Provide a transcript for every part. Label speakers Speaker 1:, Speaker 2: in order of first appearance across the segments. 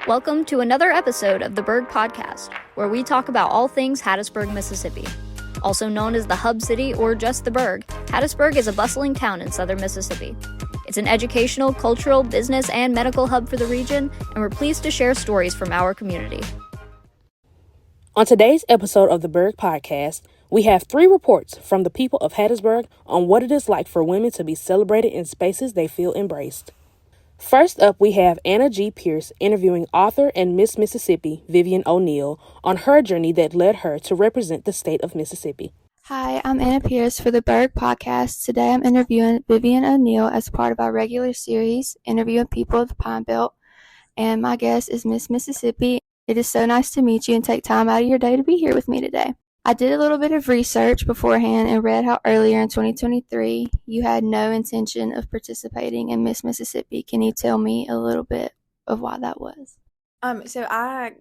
Speaker 1: Welcome to another episode of the Burg Podcast, where we talk about all things Hattiesburg, Mississippi. Also known as the Hub City or just the Burg, Hattiesburg is a bustling town in southern Mississippi. It's an educational, cultural, business, and medical hub for the region, and we're pleased to share stories from our community.
Speaker 2: On today's episode of the Burg Podcast, we have 3 reports from the people of Hattiesburg on what it is like for women to be celebrated in spaces they feel embraced. First up, we have Anna G. Pierce interviewing author and Miss Mississippi, Vivian O'Neill, on her journey that led her to represent the state of Mississippi.
Speaker 3: Hi, I'm Anna Pierce for the Burg Podcast. Today I'm interviewing Vivian O'Neill as part of our regular series, interviewing people of the Pine Belt. And my guest is Miss Mississippi. It is so nice to meet you and take time out of your day to be here with me today. I did a little bit of research beforehand and read how earlier in 2023 you had no intention of participating in Miss Mississippi. Can you tell me a little bit of why that was?
Speaker 4: So I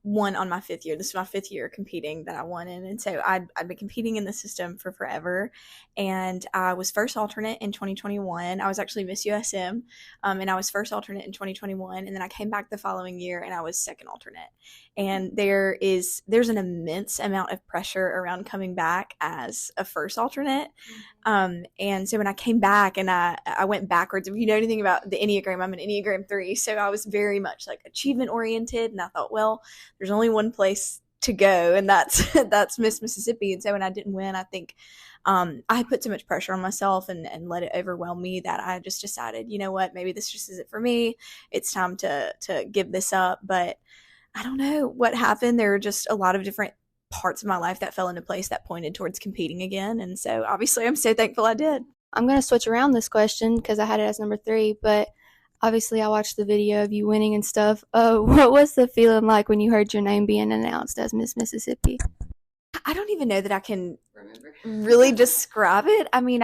Speaker 4: won on my 5th year. This is my 5th year competing that I won in. And so I'd been competing in the system for forever. And I was first alternate in 2021. I was actually Miss USM. And I was first alternate in 2021. And then I came back the following year and I was second alternate. And there's an immense amount of pressure around coming back as a first alternate. And so when I came back and I went backwards, if you know anything about the Enneagram, I'm an Enneagram 3. So I was very much like achievement oriented. And I thought, well, there's only one place to go, and that's Miss Mississippi. And so when I didn't win, I think I had put so much pressure on myself and let it overwhelm me that I just decided, you know what, maybe this just isn't for me. It's time to give this up. But I don't know what happened. There were just a lot of different parts of my life that fell into place that pointed towards competing again. And so obviously I'm so thankful I did.
Speaker 3: I'm going to switch around this question because I had it as number 3, but obviously I watched the video of you winning and stuff. What was the feeling like when you heard your name being announced as Miss Mississippi?
Speaker 4: I don't even know that I can really describe it. I mean,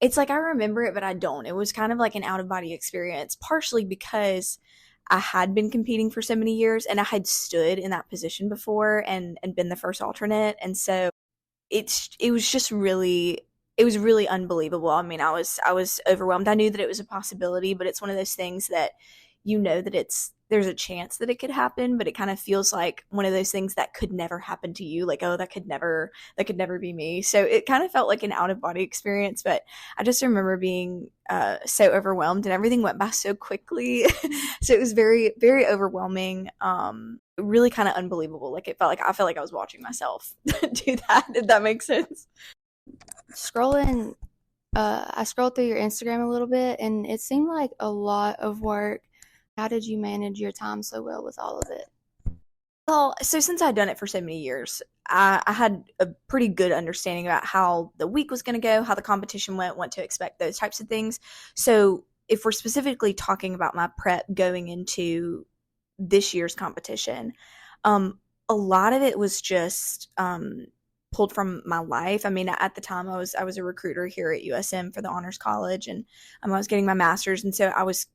Speaker 4: it's like I remember it, but I don't. It was kind of like an out-of-body experience, partially because I had been competing for so many years and I had stood in that position before and been the first alternate. And so it was really unbelievable. I mean, I was overwhelmed. I knew that it was a possibility, but it's one of those things that you know that there's a chance that it could happen, but it kind of feels like one of those things that could never happen to you. Like, oh, that could never be me. So it kind of felt like an out of body experience, but I just remember being so overwhelmed and everything went by so quickly. So it was very, very overwhelming. Really kind of unbelievable. Like I felt like I was watching myself do that, if that makes sense.
Speaker 3: I scrolled through your Instagram a little bit and it seemed like a lot of work. How did you manage your time so well with all of it?
Speaker 4: Well, so since I'd done it for so many years, I had a pretty good understanding about how the week was going to go, how the competition went, what to expect, those types of things. So if we're specifically talking about my prep going into this year's competition, a lot of it was just pulled from my life. I mean, at the time I was a recruiter here at USM for the Honors College, and I was getting my master's, and so I was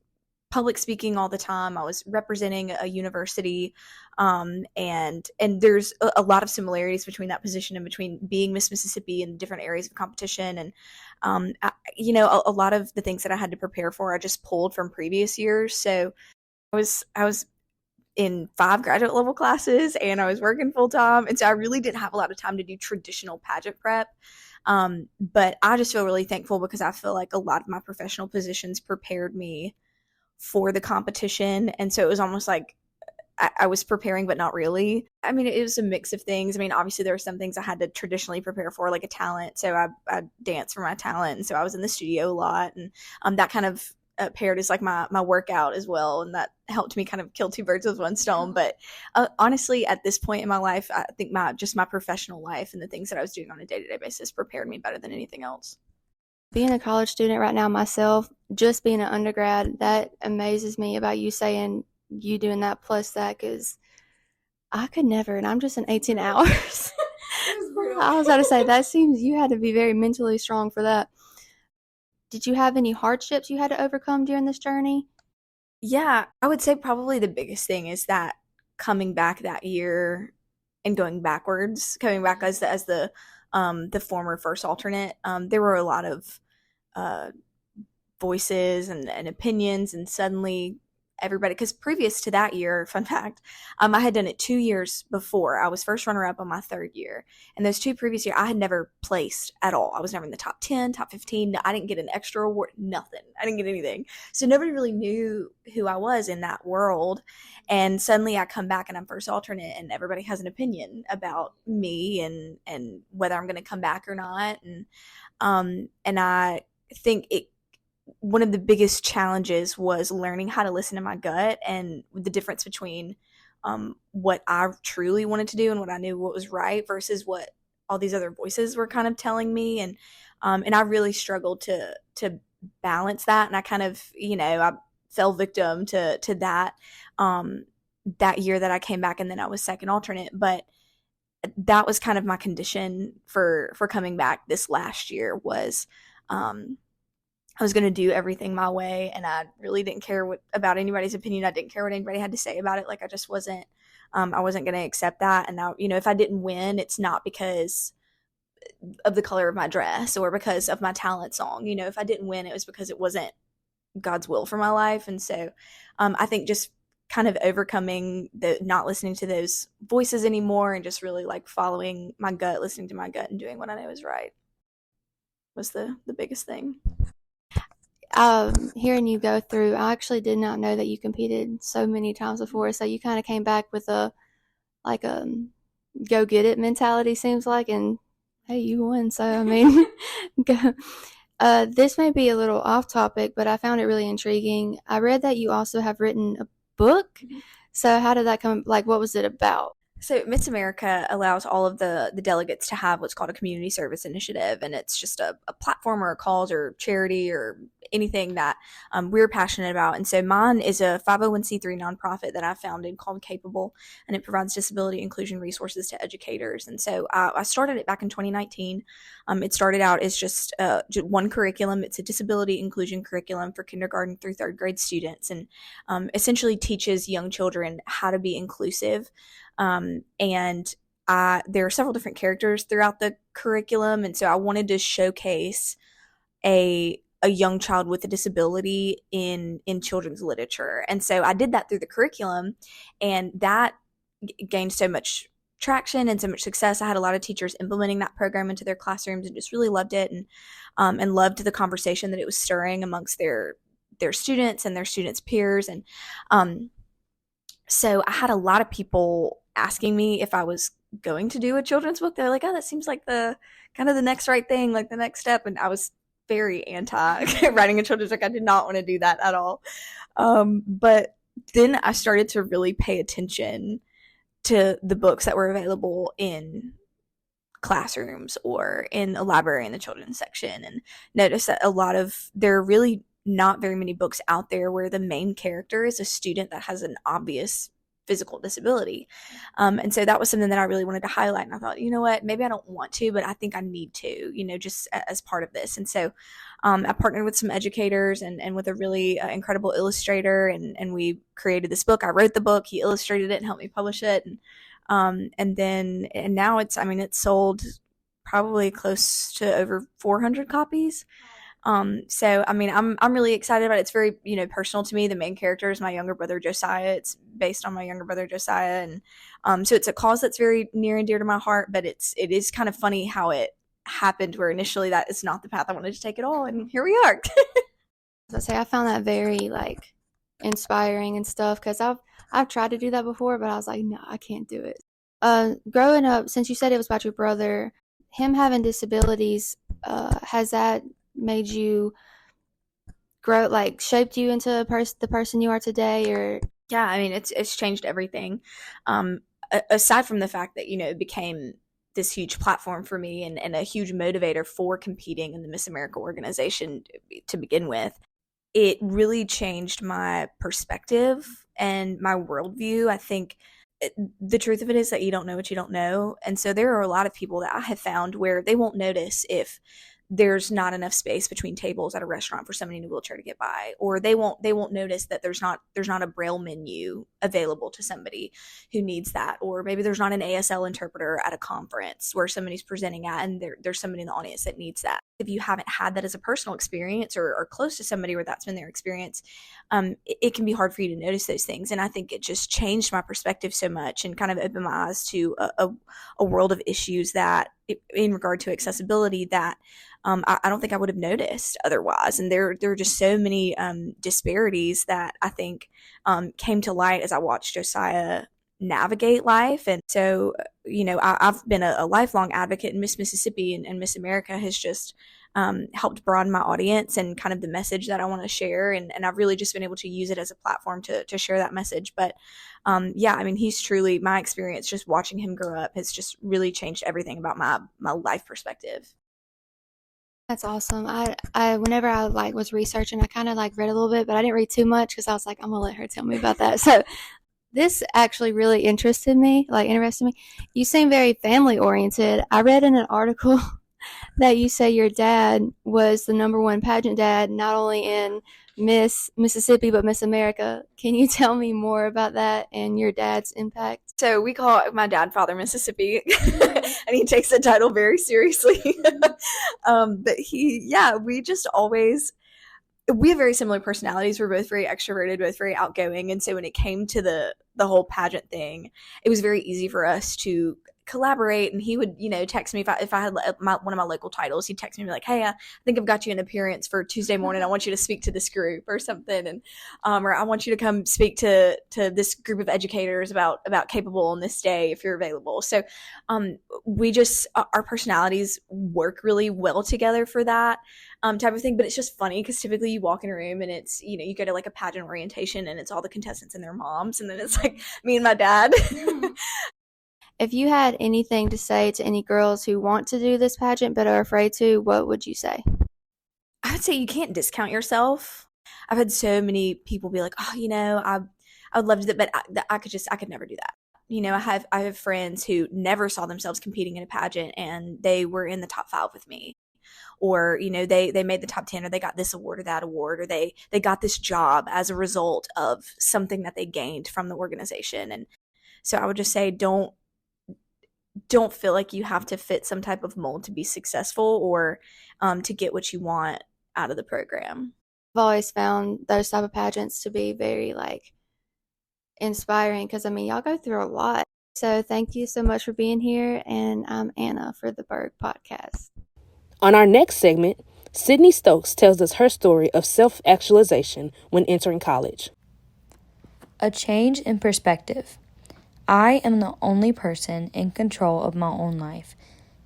Speaker 4: public speaking all the time. I was representing a university, and there's a lot of similarities between that position and between being Miss Mississippi and different areas of competition. And a lot of the things that I had to prepare for, I just pulled from previous years. So I was in 5 graduate level classes and I was working full time. And so I really didn't have a lot of time to do traditional pageant prep. But I just feel really thankful because I feel like a lot of my professional positions prepared me for the competition. And so it was almost like I was preparing, but not really. I mean, it was a mix of things. I mean, obviously there were some things I had to traditionally prepare for, like a talent. So I danced for my talent. And so I was in the studio a lot, and that kind of paired as like my workout as well. And that helped me kind of kill 2 birds with one stone. But honestly, at this point in my life, I think my professional life and the things that I was doing on a day-to-day basis prepared me better than anything else.
Speaker 3: Being a college student right now myself, just being an undergrad, that amazes me about you saying you doing that plus that, because I could never, and I'm just in 18 hours. I was about to say, that seems you had to be very mentally strong for that. Did you have any hardships you had to overcome during this journey?
Speaker 4: Yeah, I would say probably the biggest thing is that coming back that year and coming back as the former first alternate, there were a lot of voices and opinions, and suddenly everybody, because previous to that year, fun fact, I had done it 2 years before. I was first runner-up on my third year, and those 2 previous years I had never placed at all. I was never in the top 10, top 15. I didn't get an extra award, nothing. I didn't get anything, so nobody really knew who I was in that world. And suddenly I come back and I'm first alternate, and everybody has an opinion about me and whether I'm going to come back or not. And I think one of the biggest challenges was learning how to listen to my gut, and the difference between what I truly wanted to do and what I knew what was right versus what all these other voices were kind of telling me. And I really struggled to balance that. And I kind of, I fell victim to that that year that I came back, and then I was second alternate. But that was kind of my condition for coming back this last year was I was going to do everything my way, and I really didn't care about anybody's opinion. I didn't care what anybody had to say about it. Like, I just wasn't I wasn't going to accept that. And now, if I didn't win, it's not because of the color of my dress or because of my talent song. If I didn't win, it was because it wasn't God's will for my life. And so I think just kind of overcoming the not listening to those voices anymore and just really like following my gut, listening to my gut, and doing what I know is right was the biggest thing.
Speaker 3: Hearing you go through, I actually did not know that you competed so many times before. So you kind of came back with a go get it mentality, seems like, and hey, you won. So I mean, this may be a little off topic, but I found it really intriguing. I read that you also have written a book. So how did that come? Like, what was it about?
Speaker 4: So Miss America allows all of the delegates to have what's called a community service initiative, and it's just a platform or a cause or charity or anything that we're passionate about. And so mine is a 501c3 nonprofit that I founded called Capable, and it provides disability inclusion resources to educators. And so I started it back in 2019. It started out as just one curriculum. It's a disability inclusion curriculum for kindergarten through third grade students, and essentially teaches young children how to be inclusive. And there are several different characters throughout the curriculum, and so I wanted to showcase a young child with a disability in children's literature. And so I did that through the curriculum, and that gained so much traction and so much success. I had a lot of teachers implementing that program into their classrooms and just really loved it, and loved the conversation that it was stirring amongst their students and their students' peers. And so I had a lot of people asking me if I was going to do a children's book. They're like, oh, that seems like the kind of the next right thing, like the next step. And I was very anti writing a children's book. I did not want to do that at all. But then I started to really pay attention to the books that were available in classrooms or in a library in the children's section, and noticed that there are really not very many books out there where the main character is a student that has an obvious physical disability. And so that was something that I really wanted to highlight. And I thought, you know what, maybe I don't want to, but I think I need to, just as part of this. And so I partnered with some educators and with a really incredible illustrator, and we created this book. I wrote the book, he illustrated it and helped me publish it. And now it's sold probably close to over 400 copies. So I mean, I'm really excited about it. It's very, personal to me. The main character is my younger brother, Josiah. It's based on my younger brother, Josiah. And, so it's a cause that's very near and dear to my heart, but it is kind of funny how it happened, where initially that is not the path I wanted to take at all. And here we are.
Speaker 3: I found that very inspiring and stuff, because I've tried to do that before, but I was like, no, I can't do it. Growing up, since you said it was about your brother, him having disabilities, has that made you grow, shaped you into the person you are today? Or
Speaker 4: yeah, I mean, it's changed everything. Aside from the fact that it became this huge platform for me and a huge motivator for competing in the Miss America organization to begin with, it really changed my perspective and my worldview. I think the truth of it is that you don't know what you don't know. And so there are a lot of people that I have found where they won't notice if there's not enough space between tables at a restaurant for somebody in a wheelchair to get by, or they won't notice that there's not a braille menu available to somebody who needs that, or maybe there's not an ASL interpreter at a conference where somebody's presenting at and there's somebody in the audience that needs that. If you haven't had that as a personal experience or close to somebody where that's been their experience, it can be hard for you to notice those things. And I think it just changed my perspective so much and kind of opened my eyes to a world of issues that in regard to accessibility that I don't think I would have noticed otherwise. And there are just so many disparities that I think came to light as I watched Josiah navigate life. And so, I've been a lifelong advocate, and Miss Mississippi and Miss America has just helped broaden my audience and kind of the message that I want to share. And I've really just been able to use it as a platform to share that message. But he's truly, my experience just watching him grow up has just really changed everything about my life perspective.
Speaker 3: That's awesome. I whenever I was researching, I kind of read a little bit, but I didn't read too much because I was like, I'm gonna let her tell me about that. So this actually really interested me. You seem very family oriented. I read in an article that you say your dad was the number one pageant dad, not only in Miss Mississippi, but Miss America. Can you tell me more about that and your dad's impact?
Speaker 4: So we call my dad Father Mississippi, and he takes the title very seriously. But we have very similar personalities. We're both very extroverted, both very outgoing. And so when it came to the whole pageant thing, it was very easy for us to collaborate. And he would, text me if I had one of my local titles, he'd text me and be like, hey, I think I've got you an appearance for Tuesday morning. I want you to speak to this group or something. And, or I want you to come speak to this group of educators about capable on this day if you're available. So, our personalities work really well together for that type of thing. But it's just funny because typically you walk in a room and it's, you go to a pageant orientation and it's all the contestants and their moms. And then it's me and my dad.
Speaker 3: If you had anything to say to any girls who want to do this pageant but are afraid to, what would you say?
Speaker 4: I would say you can't discount yourself. I've had so many people be like, I would love to do that, but I could never do that. I have friends who never saw themselves competing in a pageant and they were in the top 5 with me. Or, they made the top 10, or they got this award or that award, or they got this job as a result of something that they gained from the organization. And so I would just say, don't feel like you have to fit some type of mold to be successful or to get what you want out of the program.
Speaker 3: I've always found those type of pageants to be very inspiring because y'all go through a lot. So thank you so much for being here, and I'm Anna for the Burg podcast.
Speaker 2: On our next segment, Sydney Stokes tells us her story of self-actualization when entering college.
Speaker 1: A change in perspective. I am the only person in control of my own life.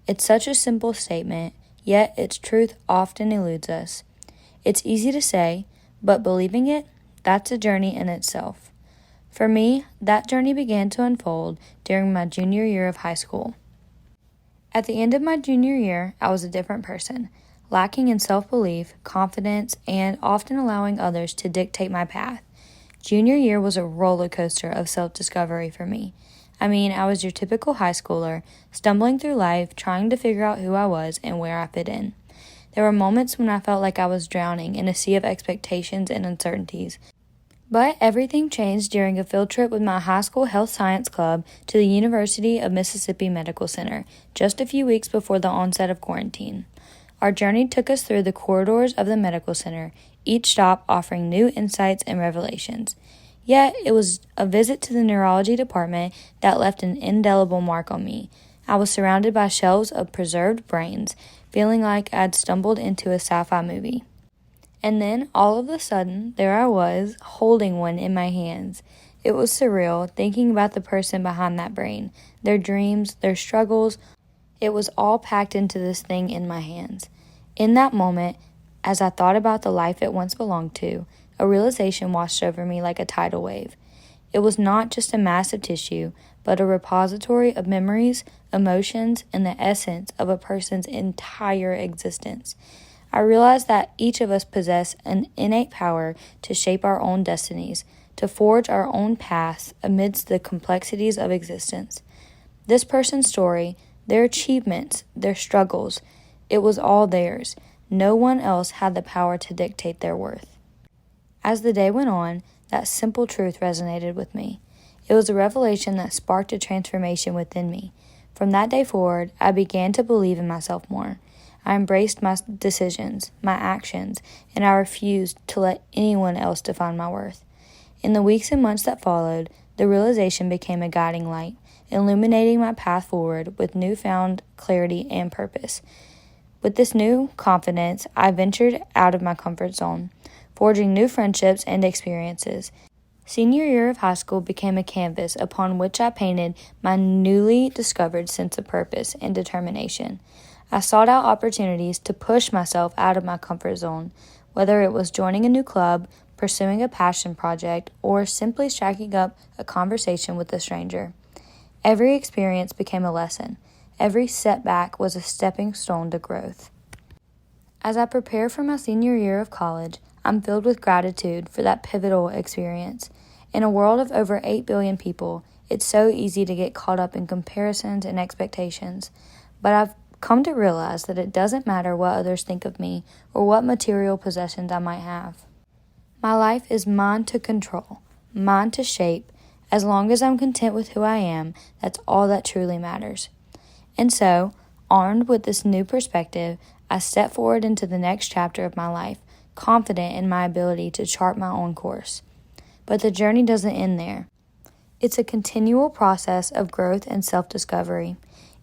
Speaker 1: It's such a simple statement, yet its truth often eludes us. It's easy to say, but believing it, that's a journey in itself. For me, that journey began to unfold during my junior year of high school. At the end of my junior year, I was a different person, lacking in self-belief, confidence, and often allowing others to dictate my path. Junior year was a roller coaster of self-discovery for me. I was your typical high schooler, stumbling through life, trying to figure out who I was and where I fit in. There were moments when I felt like I was drowning in a sea of expectations and uncertainties. But everything changed during a field trip with my high school health science club to the University of Mississippi Medical Center, just a few weeks before the onset of quarantine. Our journey took us through the corridors of the medical center, each stop offering new insights and revelations. Yet, it was a visit to the neurology department that left an indelible mark on me. I was surrounded by shelves of preserved brains, feeling like I'd stumbled into a sci-fi movie. And then, all of a sudden, there I was, holding one in my hands. It was surreal, thinking about the person behind that brain, their dreams, their struggles. It was all packed into this thing in my hands. In that moment, as I thought about the life it once belonged to, a realization washed over me like a tidal wave. It was not just a mass of tissue, but a repository of memories, emotions, and the essence of a person's entire existence. I realized that each of us possess an innate power to shape our own destinies, to forge our own paths amidst the complexities of existence. This person's story, their achievements, their struggles, It was all theirs. No one else had the power to dictate their worth. As the day went on, that simple truth resonated with me. It was a revelation that sparked a transformation within me. From that day forward, I began to believe in myself more. I embraced my decisions, my actions, and I refused to let anyone else define my worth. In the weeks and months that followed, the realization became a guiding light, illuminating my path forward with newfound clarity and purpose. With this new confidence, I ventured out of my comfort zone, forging new friendships and experiences. Senior year of high school became a canvas upon which I painted my newly discovered sense of purpose and determination. I sought out opportunities to push myself out of my comfort zone, whether it was joining a new club, pursuing a passion project, or simply striking up a conversation with a stranger. Every experience became a lesson. Every setback was a stepping stone to growth. As I prepare for my senior year of college, I'm filled with gratitude for that pivotal experience. In a world of over 8 billion people, it's so easy to get caught up in comparisons and expectations. But I've come to realize that it doesn't matter what others think of me or what material possessions I might have. My life is mine to control, mine to shape. As long as I'm content with who I am, that's all that truly matters. And so, armed with this new perspective, I step forward into the next chapter of my life, confident in my ability to chart my own course. But the journey doesn't end there. It's a continual process of growth and self-discovery.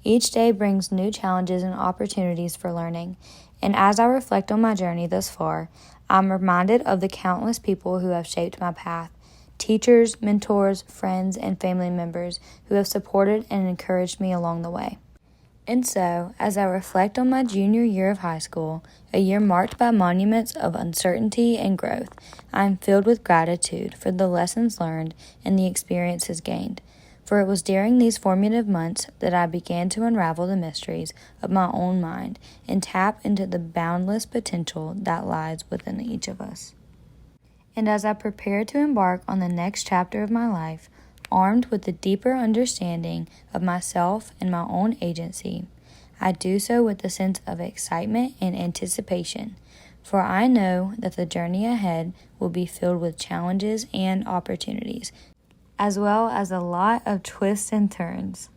Speaker 1: Each day brings new challenges and opportunities for learning, and as I reflect on my journey thus far, I'm reminded of the countless people who have shaped my path, teachers, mentors, friends, and family members who have supported and encouraged me along the way. And so, as I reflect on my junior year of high school, a year marked by monuments of uncertainty and growth, I am filled with gratitude for the lessons learned and the experiences gained. For it was during these formative months that I began to unravel the mysteries of my own mind and tap into the boundless potential that lies within each of us. And as I prepare to embark on the next chapter of my life, armed with a deeper understanding of myself and my own agency, I do so with a sense of excitement and anticipation, for I know that the journey ahead will be filled with challenges and opportunities, as well as a lot of twists and turns.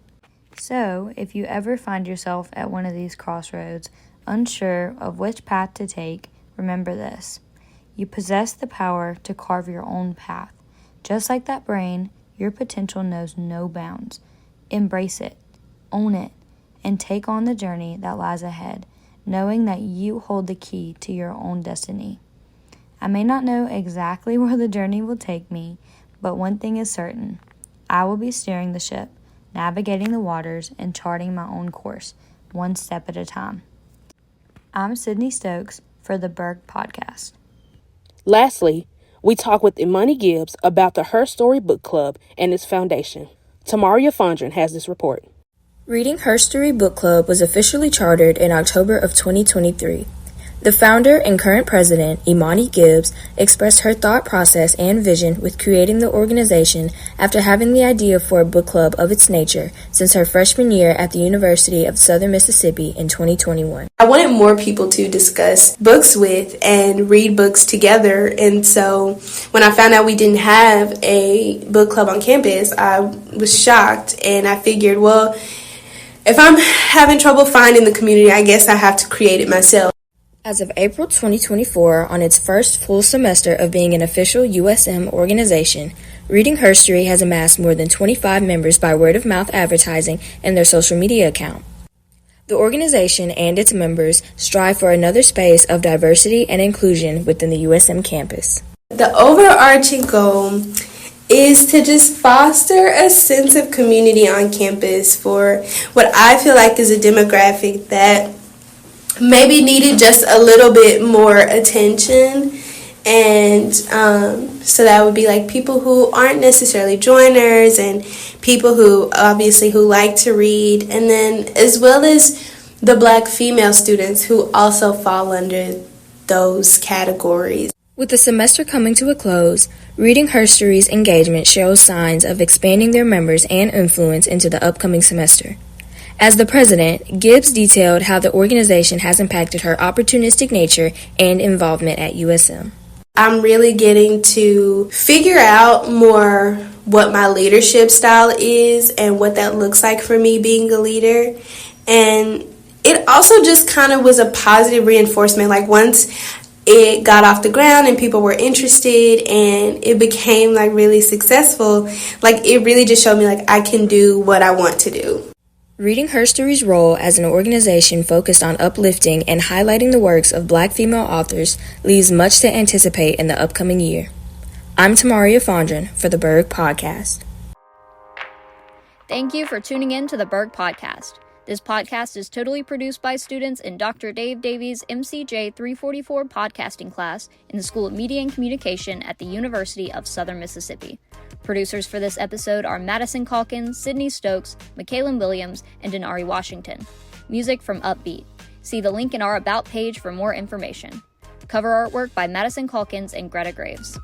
Speaker 1: So, if you ever find yourself at one of these crossroads, unsure of which path to take, remember this. You possess the power to carve your own path. Just like that brain, your potential knows no bounds. Embrace it, own it, and take on the journey that lies ahead, knowing that you hold the key to your own destiny. I may not know exactly where the journey will take me, but one thing is certain. I will be steering the ship, navigating the waters, and charting my own course, one step at a time. I'm Sydney Stokes for the Burg Podcast.
Speaker 2: Lastly, we talk with Imani Gibbs about the Her Story Book Club and its foundation. Tamaria Fondren has this report.
Speaker 5: Reading Her Story Book Club was officially chartered in October of 2023. The founder and current president, Imani Gibbs, expressed her thought process and vision with creating the organization after having the idea for a book club of its nature since her freshman year at the University of Southern Mississippi in 2021.
Speaker 6: I wanted more people to discuss books with and read books together, and so when I found out we didn't have a book club on campus, I was shocked, and I figured, well, if I'm having trouble finding the community, I guess I have to create it myself.
Speaker 5: As of April 2024, on its first full semester of being an official USM organization, Reading Her Story has amassed more than 25 members by word-of-mouth advertising and their social media account. The organization and its members strive for another space of diversity and inclusion within the USM campus.
Speaker 6: The overarching goal is to just foster a sense of community on campus for what I feel like is a demographic that maybe needed just a little bit more attention, and so that would be like people who aren't necessarily joiners and people who obviously who like to read, and then as well as the Black female students who also fall under those categories.
Speaker 5: With the semester coming to a close, Reading Her Story's engagement shows signs of expanding their members and influence into the upcoming semester. As the president, Gibbs detailed how the organization has impacted her opportunistic nature and involvement at USM.
Speaker 6: I'm really getting to figure out more what my leadership style is and what that looks like for me being a leader. And it also just kind of was a positive reinforcement. Like once it got off the ground and people were interested and it became like really successful, like it really just showed me like I can do what I want to do.
Speaker 5: Reading Herstory's role as an organization focused on uplifting and highlighting the works of Black female authors leaves much to anticipate in the upcoming year. I'm Tamaria Fondren for the Burg Podcast.
Speaker 1: Thank you for tuning in to the Burg Podcast. This podcast is totally produced by students in Dr. Dave Davies' MCJ 344 podcasting class in the School of Media and Communication at the University of Southern Mississippi. Producers for this episode are Madison Calkins, Sydney Stokes, Michaelan Williams, and Denari Washington. Music from Upbeat. See the link in our About page for more information. Cover artwork by Madison Calkins and Greta Graves.